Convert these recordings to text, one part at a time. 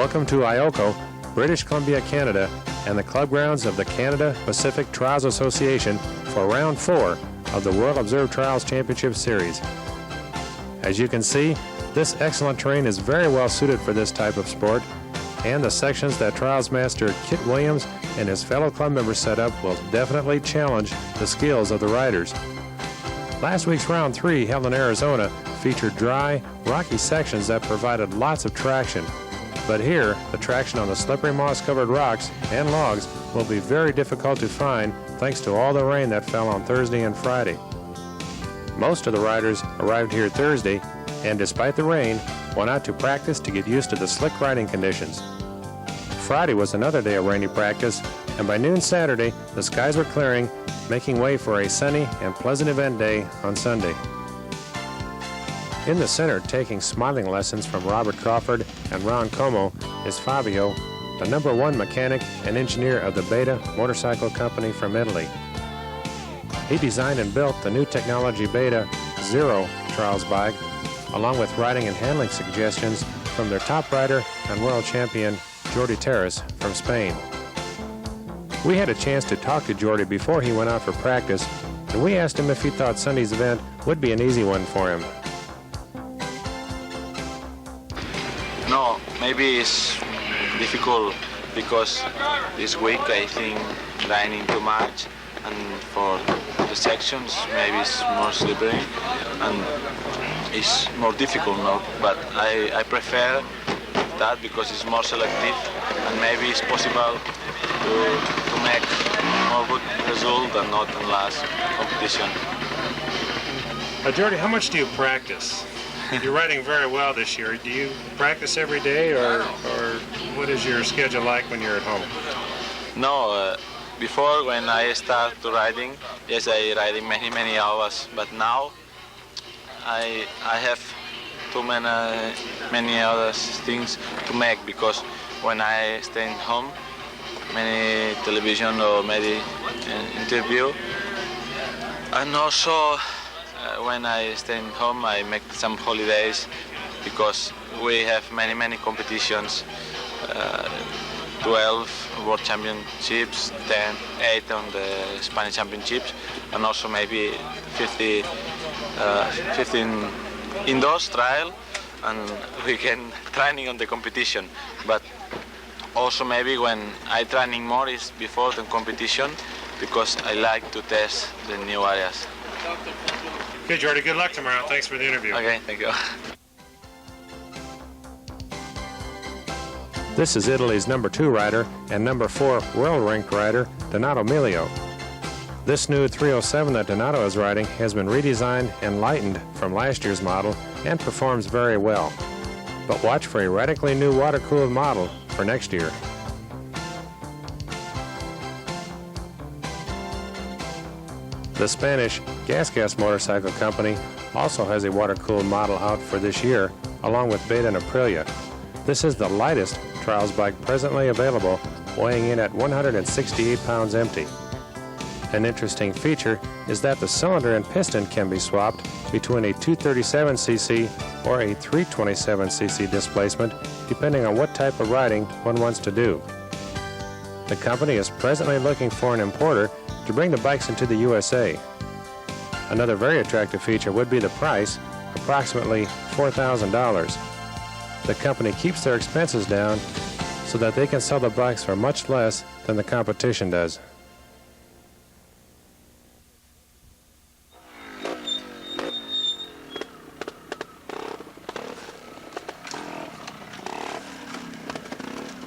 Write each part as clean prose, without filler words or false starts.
Welcome to Ioco, British Columbia, Canada, and the club grounds of the Canada Pacific Trials Association for Round 4 of the World Observed Trials Championship Series. As you can see, this excellent terrain is very well suited for this type of sport, and the sections that Trials Master Kit Williams and his fellow club members set up will definitely challenge the skills of the riders. Last week's Round 3, held in Arizona, featured dry, rocky sections that provided lots of traction. But here, the traction on the slippery moss-covered rocks and logs will be very difficult to find thanks to all the rain that fell on Thursday and Friday. Most of the riders arrived here Thursday, and despite the rain, went out to practice to get used to the slick riding conditions. Friday was another day of rainy practice, and by noon Saturday, the skies were clearing, making way for a sunny and pleasant event day on Sunday. In the center, taking smiling lessons from Robert Crawford and Ron Como, is Fabio, the #1 mechanic and engineer of the Beta motorcycle company from Italy. He designed and built the new technology Beta Zero trials bike, along with riding and handling suggestions from their top rider and world champion, Jordi Terrace from Spain. We had a chance to talk to Jordi before he went out for practice, and we asked him if he thought Sunday's event would be an easy one for him. No, maybe it's difficult because this week I think raining too much, and for the sections maybe it's more slippery and it's more difficult now. But I prefer that because it's more selective and maybe it's possible to make more good result than not in last competition. Jordi, how much do you practice? You're riding very well this year. Do you practice every day, or what is your schedule like when you're at home? No, before when I start to riding, yes, I riding many hours. But now I have too many other things to make, because when I stay at home, many television or many interview, and also. When I stay at home, I make some holidays because we have many competitions, 12 World Championships, 8 on the Spanish Championships, and also maybe 15 indoors trial, and we can training on the competition. But also maybe when I training more is before the competition, because I like to test the new areas. Okay, Jordi, good luck tomorrow. Thanks for the interview. Okay, thank you. This is Italy's #2 rider and #4 world-ranked rider, Donato Milio. This new 307 that Donato is riding has been redesigned and lightened from last year's model and performs very well. But watch for a radically new water-cooled model for next year. The Spanish Gas motorcycle company also has a water-cooled model out for this year, along with Beta and Aprilia. This is the lightest trials bike presently available, weighing in at 168 pounds empty. An interesting feature is that the cylinder and piston can be swapped between a 237cc or a 327cc displacement, depending on what type of riding one wants to do. The company is presently looking for an importer to bring the bikes into the USA. Another very attractive feature would be the price, approximately $4,000. The company keeps their expenses down so that they can sell the bikes for much less than the competition does.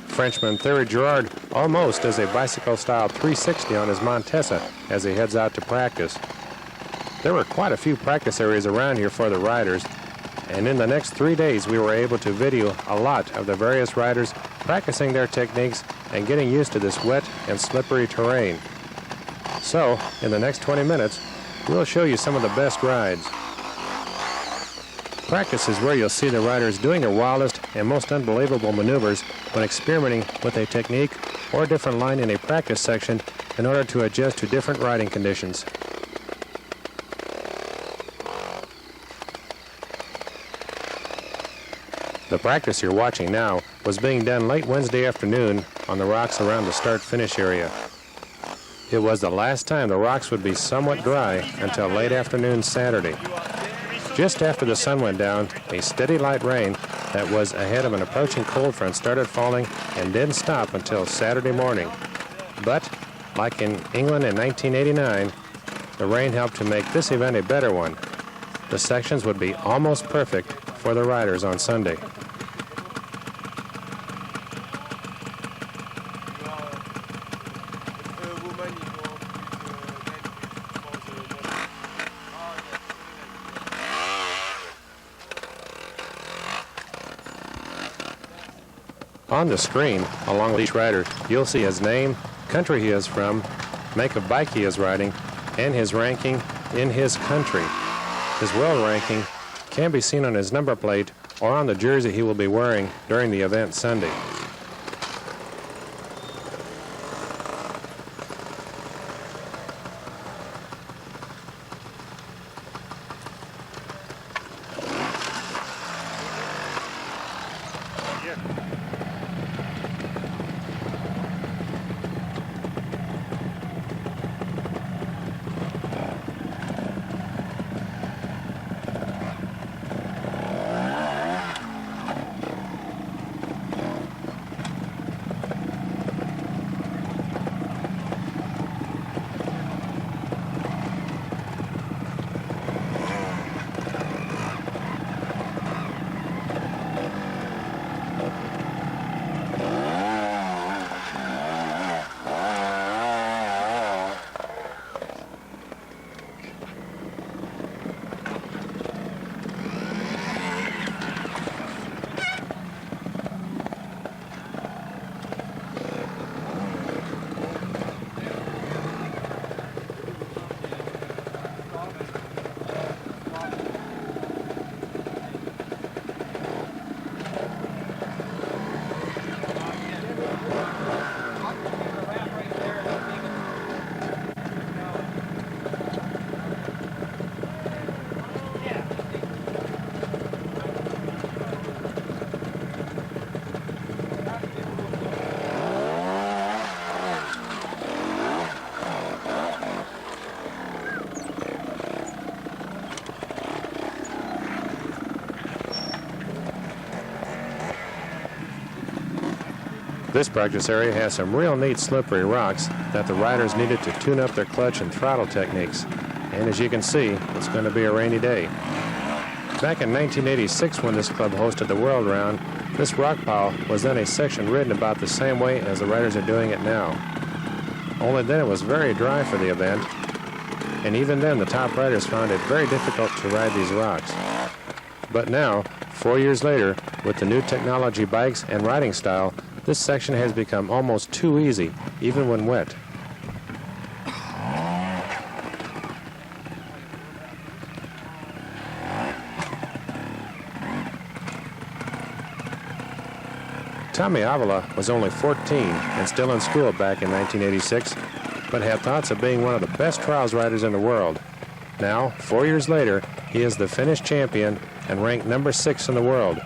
Frenchman Thierry Girard almost does a bicycle-style 360 on his Montesa as he heads out to practice. There were quite a few practice areas around here for the riders, and in the next 3 days we were able to video a lot of the various riders practicing their techniques and getting used to this wet and slippery terrain. So, in the next 20 minutes, we'll show you some of the best rides. Practice is where you'll see the riders doing their wildest and most unbelievable maneuvers when experimenting with a technique or a different line in a practice section in order to adjust to different riding conditions. The practice you're watching now was being done late Wednesday afternoon on the rocks around the start-finish area. It was the last time the rocks would be somewhat dry until late afternoon Saturday. Just after the sun went down, a steady light rain that was ahead of an approaching cold front started falling and didn't stop until Saturday morning. But, like in England in 1989, the rain helped to make this event a better one. The sections would be almost perfect for the riders on Sunday. On the screen, along with each rider, you'll see his name, country he is from, make of bike he is riding, and his ranking in his country. His world ranking can be seen on his number plate or on the jersey he will be wearing during the event Sunday. This practice area has some real neat slippery rocks that the riders needed to tune up their clutch and throttle techniques. And as you can see, it's going to be a rainy day. Back in 1986, when this club hosted the World Round, this rock pile was then a section ridden about the same way as the riders are doing it now. Only then it was very dry for the event, and even then the top riders found it very difficult to ride these rocks. But now, 4 years later, with the new technology bikes and riding style, this section has become almost too easy, even when wet. Tommy Avila was only 14 and still in school back in 1986, but had thoughts of being one of the best trials riders in the world. Now, 4 years later, he is the Finnish champion and ranked number 6 in the world.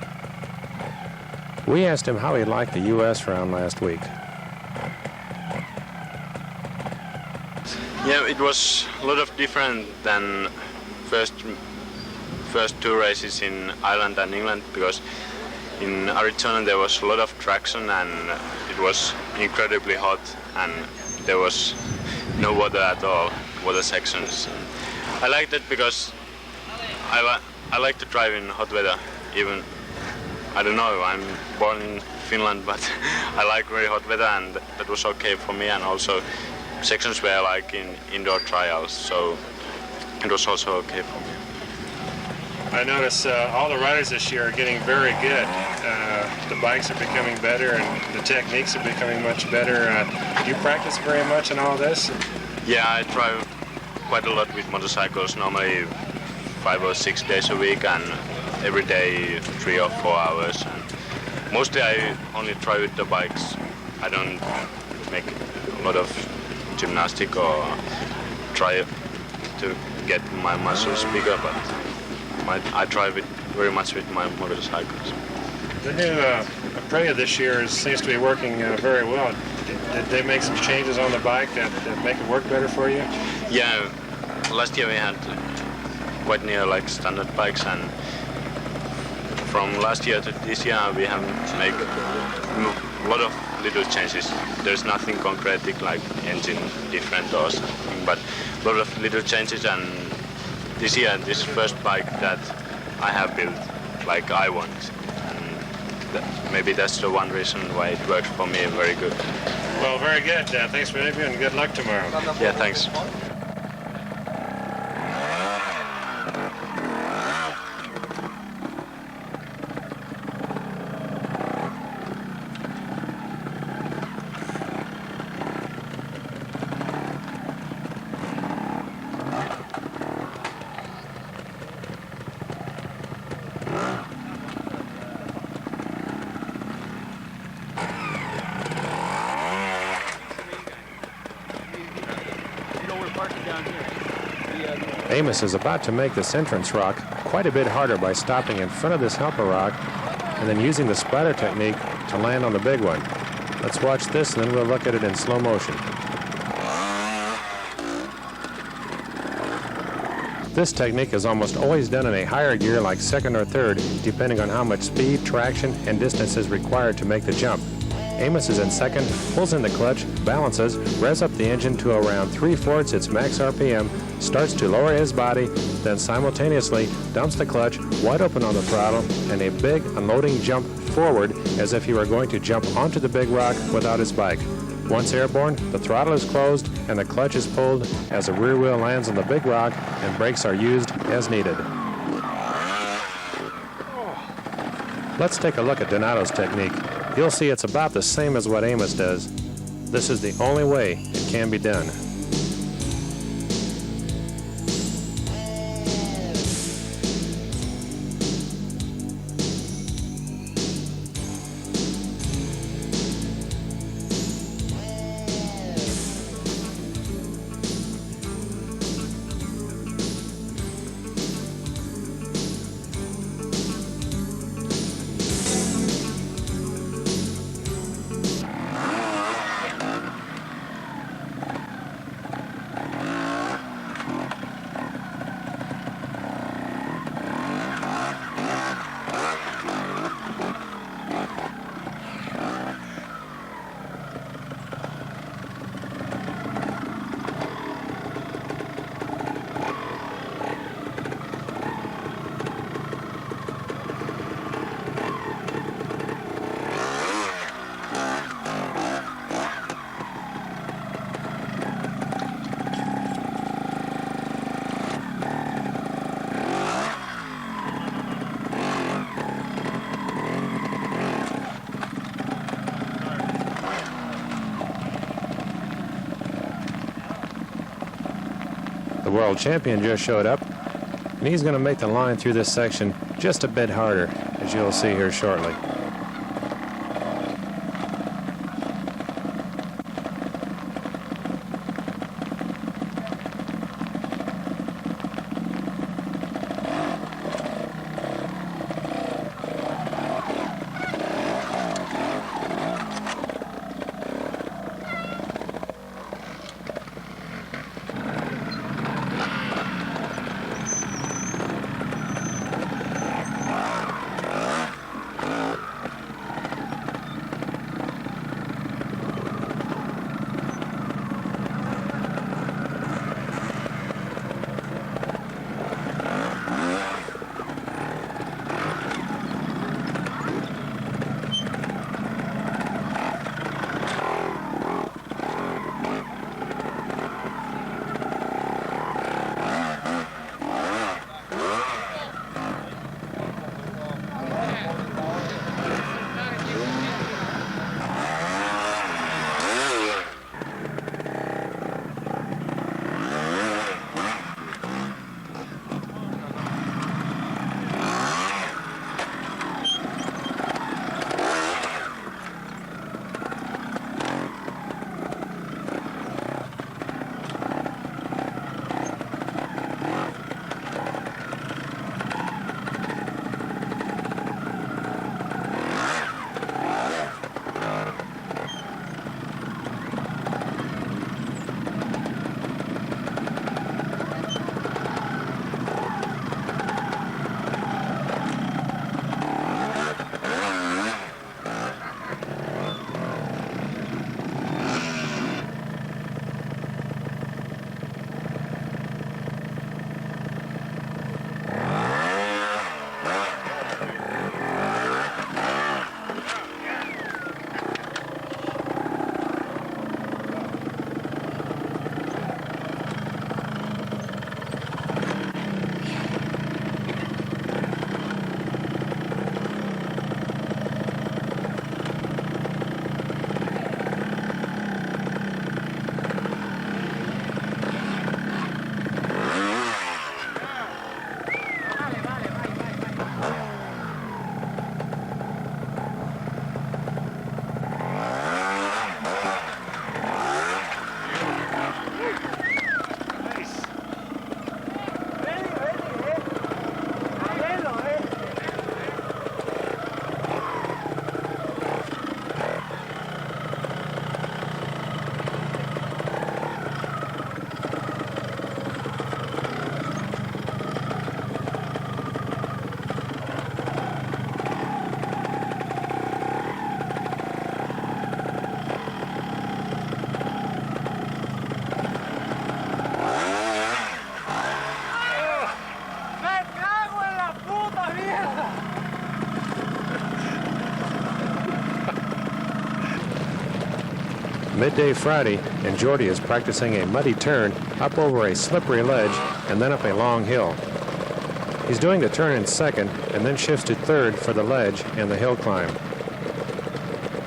We asked him how he liked the U.S. round last week. Yeah, it was a lot of different than first two races in Ireland and England, because in Arizona there was a lot of traction and it was incredibly hot and there was no water at all, water sections. I liked it because I like to drive in hot weather. Even, I don't know, I'm born in Finland, but I like very hot weather, and that was okay for me. And also sections were like in indoor trials, so it was also okay for me. I notice all the riders this year are getting very good. The bikes are becoming better and the techniques are becoming much better. Do you practice very much in all this? Yeah, I drive quite a lot with motorcycles, normally 5 or 6 days a week, and every day 3 or 4 hours. And mostly I only try with the bikes. I don't make a lot of gymnastic or try to get my muscles bigger, but I try very much with my motorcycles. The new Aprilia this year seems to be working very well. Did they make some changes on the bike that make it work better for you? Yeah, last year we had quite near like standard bikes, and from last year to this year we have made a lot of little changes. There's nothing concrete like engine different or something, but a lot of little changes. And this year, this first bike that I have built like I want, and maybe that's the one reason why it works for me very good. Well, very good. Thanks for the interview and good luck tomorrow. Yeah, thanks. Amos is about to make this entrance rock quite a bit harder by stopping in front of this helper rock and then using the splatter technique to land on the big one. Let's watch this and then we'll look at it in slow motion. This technique is almost always done in a higher gear like second or third, depending on how much speed, traction, and distance is required to make the jump. Amos is in second, pulls in the clutch, balances, revs up the engine to around 3/4 its max RPM, starts to lower his body, then simultaneously dumps the clutch wide open on the throttle and a big unloading jump forward as if he were going to jump onto the big rock without his bike. Once airborne, the throttle is closed and the clutch is pulled as the rear wheel lands on the big rock and brakes are used as needed. Let's take a look at Donato's technique. You'll see it's about the same as what Amos does. This is the only way it can be done. The world champion just showed up, and he's going to make the line through this section just a bit harder, as you'll see here shortly. midday Friday, and Jordy is practicing a muddy turn up over a slippery ledge and then up a long hill. He's doing the turn in second and then shifts to third for the ledge and the hill climb.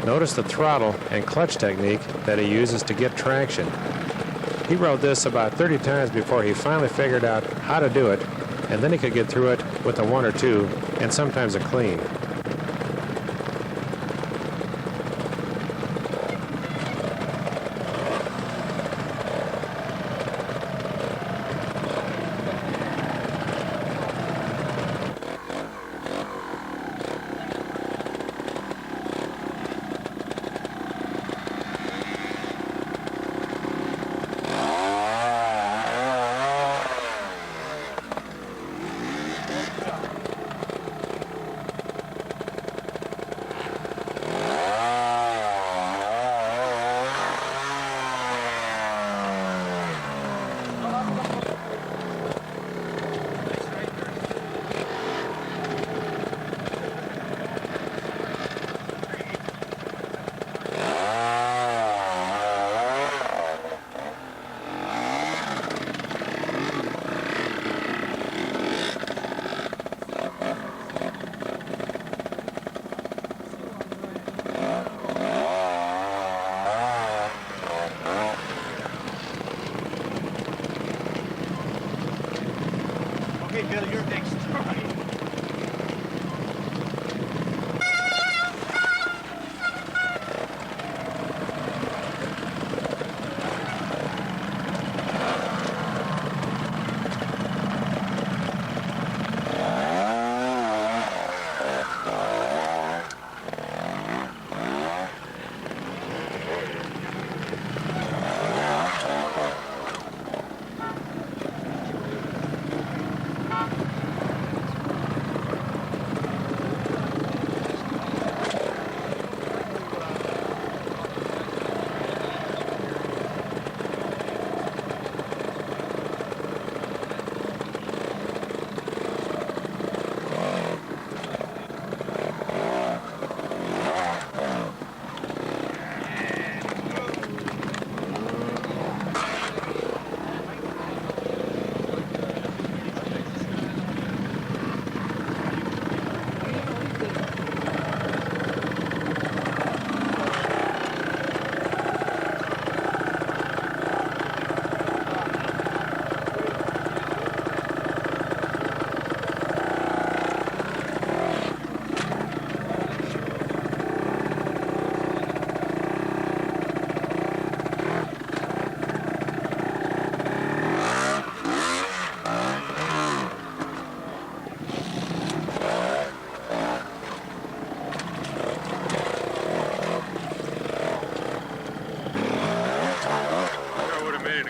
Notice the throttle and clutch technique that he uses to get traction. He rode this about 30 times before he finally figured out how to do it, and then he could get through it with a 1 or 2 and sometimes a clean.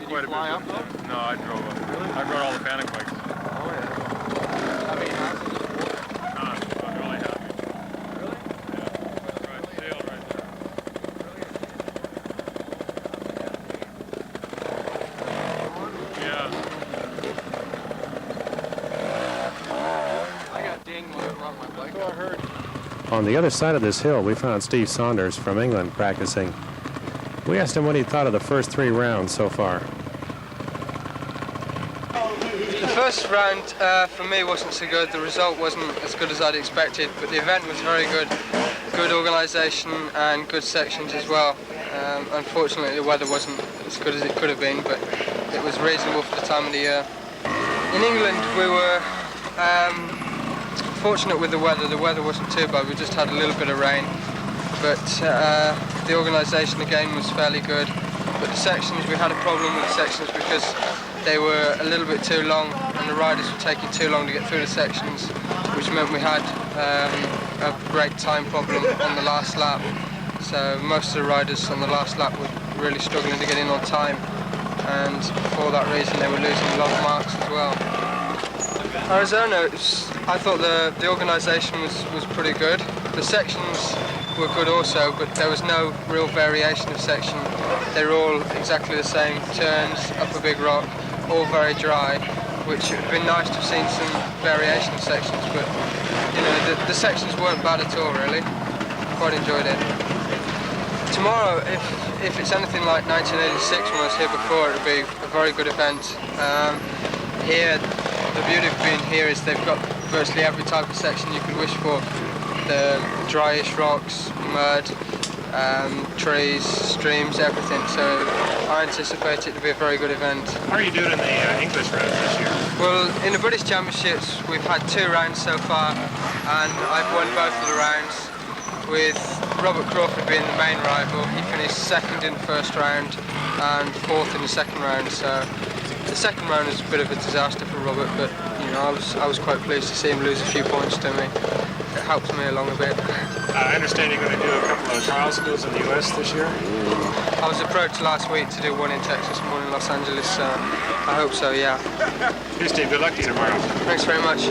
Quite a bit. Up, no, I drove up. Really? I brought all the panic bikes. Oh, yeah. How many times? I'm really happy. Really? Yeah. Right, sail right there. Really? Yeah. I got dinged when I brought my bike. Oh, I heard. On the other side of this hill, we found Steve Saunders from England practicing. We asked him what he thought of the first 3 rounds so far. The first round for me wasn't so good. The result wasn't as good as I'd expected, but the event was very good. Good organisation and good sections as well. Unfortunately, the weather wasn't as good as it could have been, but it was reasonable for the time of the year. In England, we were fortunate with the weather. The weather wasn't too bad. We just had a little bit of rain, but the organisation again was fairly good. But the sections, we had a problem with the sections because they were a little bit too long and the riders were taking too long to get through the sections, which meant we had a great time problem on the last lap. So most of the riders on the last lap were really struggling to get in on time, and for that reason they were losing a lot of marks as well. Arizona, I thought the organisation was pretty good. The sections were good also, but there was no real variation of section. They were all exactly the same turns, up a big rock, all very dry, which it would have been nice to have seen some variation of sections, but you know, the sections weren't bad at all really. Quite enjoyed it. Tomorrow, if it's anything like 1986 when I was here before, it'll be a very good event. Here, the beauty of being here is they've got virtually every type of section you could wish for. The dryish rocks, mud, trees, streams, everything. So I anticipate it to be a very good event. How are you doing in the English round this year? Well, in the British Championships, we've had 2 rounds so far, and I've won both of the rounds, with Robert Crawford being the main rival. He finished 2nd in the first round and 4th in the second round. So the second round was a bit of a disaster for Robert, but you know, I was quite pleased to see him lose a few points to me. It helped me along a bit. I understand you're going to do a couple of trial schools in the U.S. this year? I was approached last week to do one in Texas and one in Los Angeles, so I hope so, yeah. Hey Steve, good luck to you tomorrow. Thanks very much.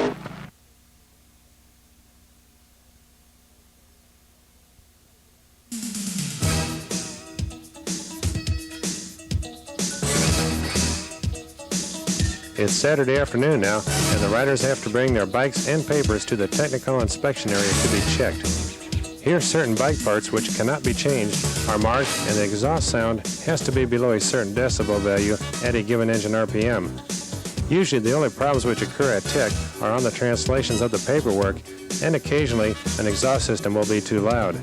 It's Saturday afternoon now, and the riders have to bring their bikes and papers to the technical inspection area to be checked. Here, certain bike parts which cannot be changed are marked, and the exhaust sound has to be below a certain decibel value at a given engine RPM. Usually, the only problems which occur at tech are on the translations of the paperwork, and occasionally an exhaust system will be too loud.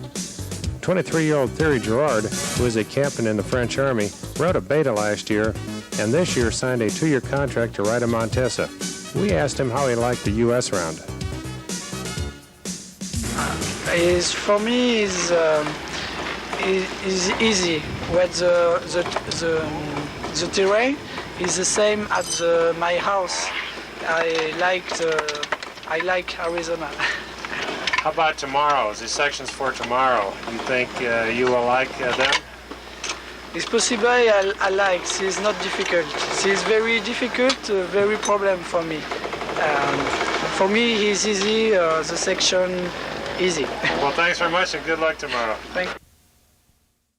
23-year-old Thierry Girard, who is a captain in the French Army, rode a Beta last year, and this year signed a 2-year contract to ride a Montesa. We asked him how he liked the U.S. round. For me, is easy. Where the terrain is the same as my house. I like Arizona. How about tomorrow? The sections for tomorrow, you think you will like them? It's possible. I like. It's not difficult. It's very difficult. Very problem for me. For me, it's easy. The section easy. Well, thanks very much and good luck tomorrow. Thank you.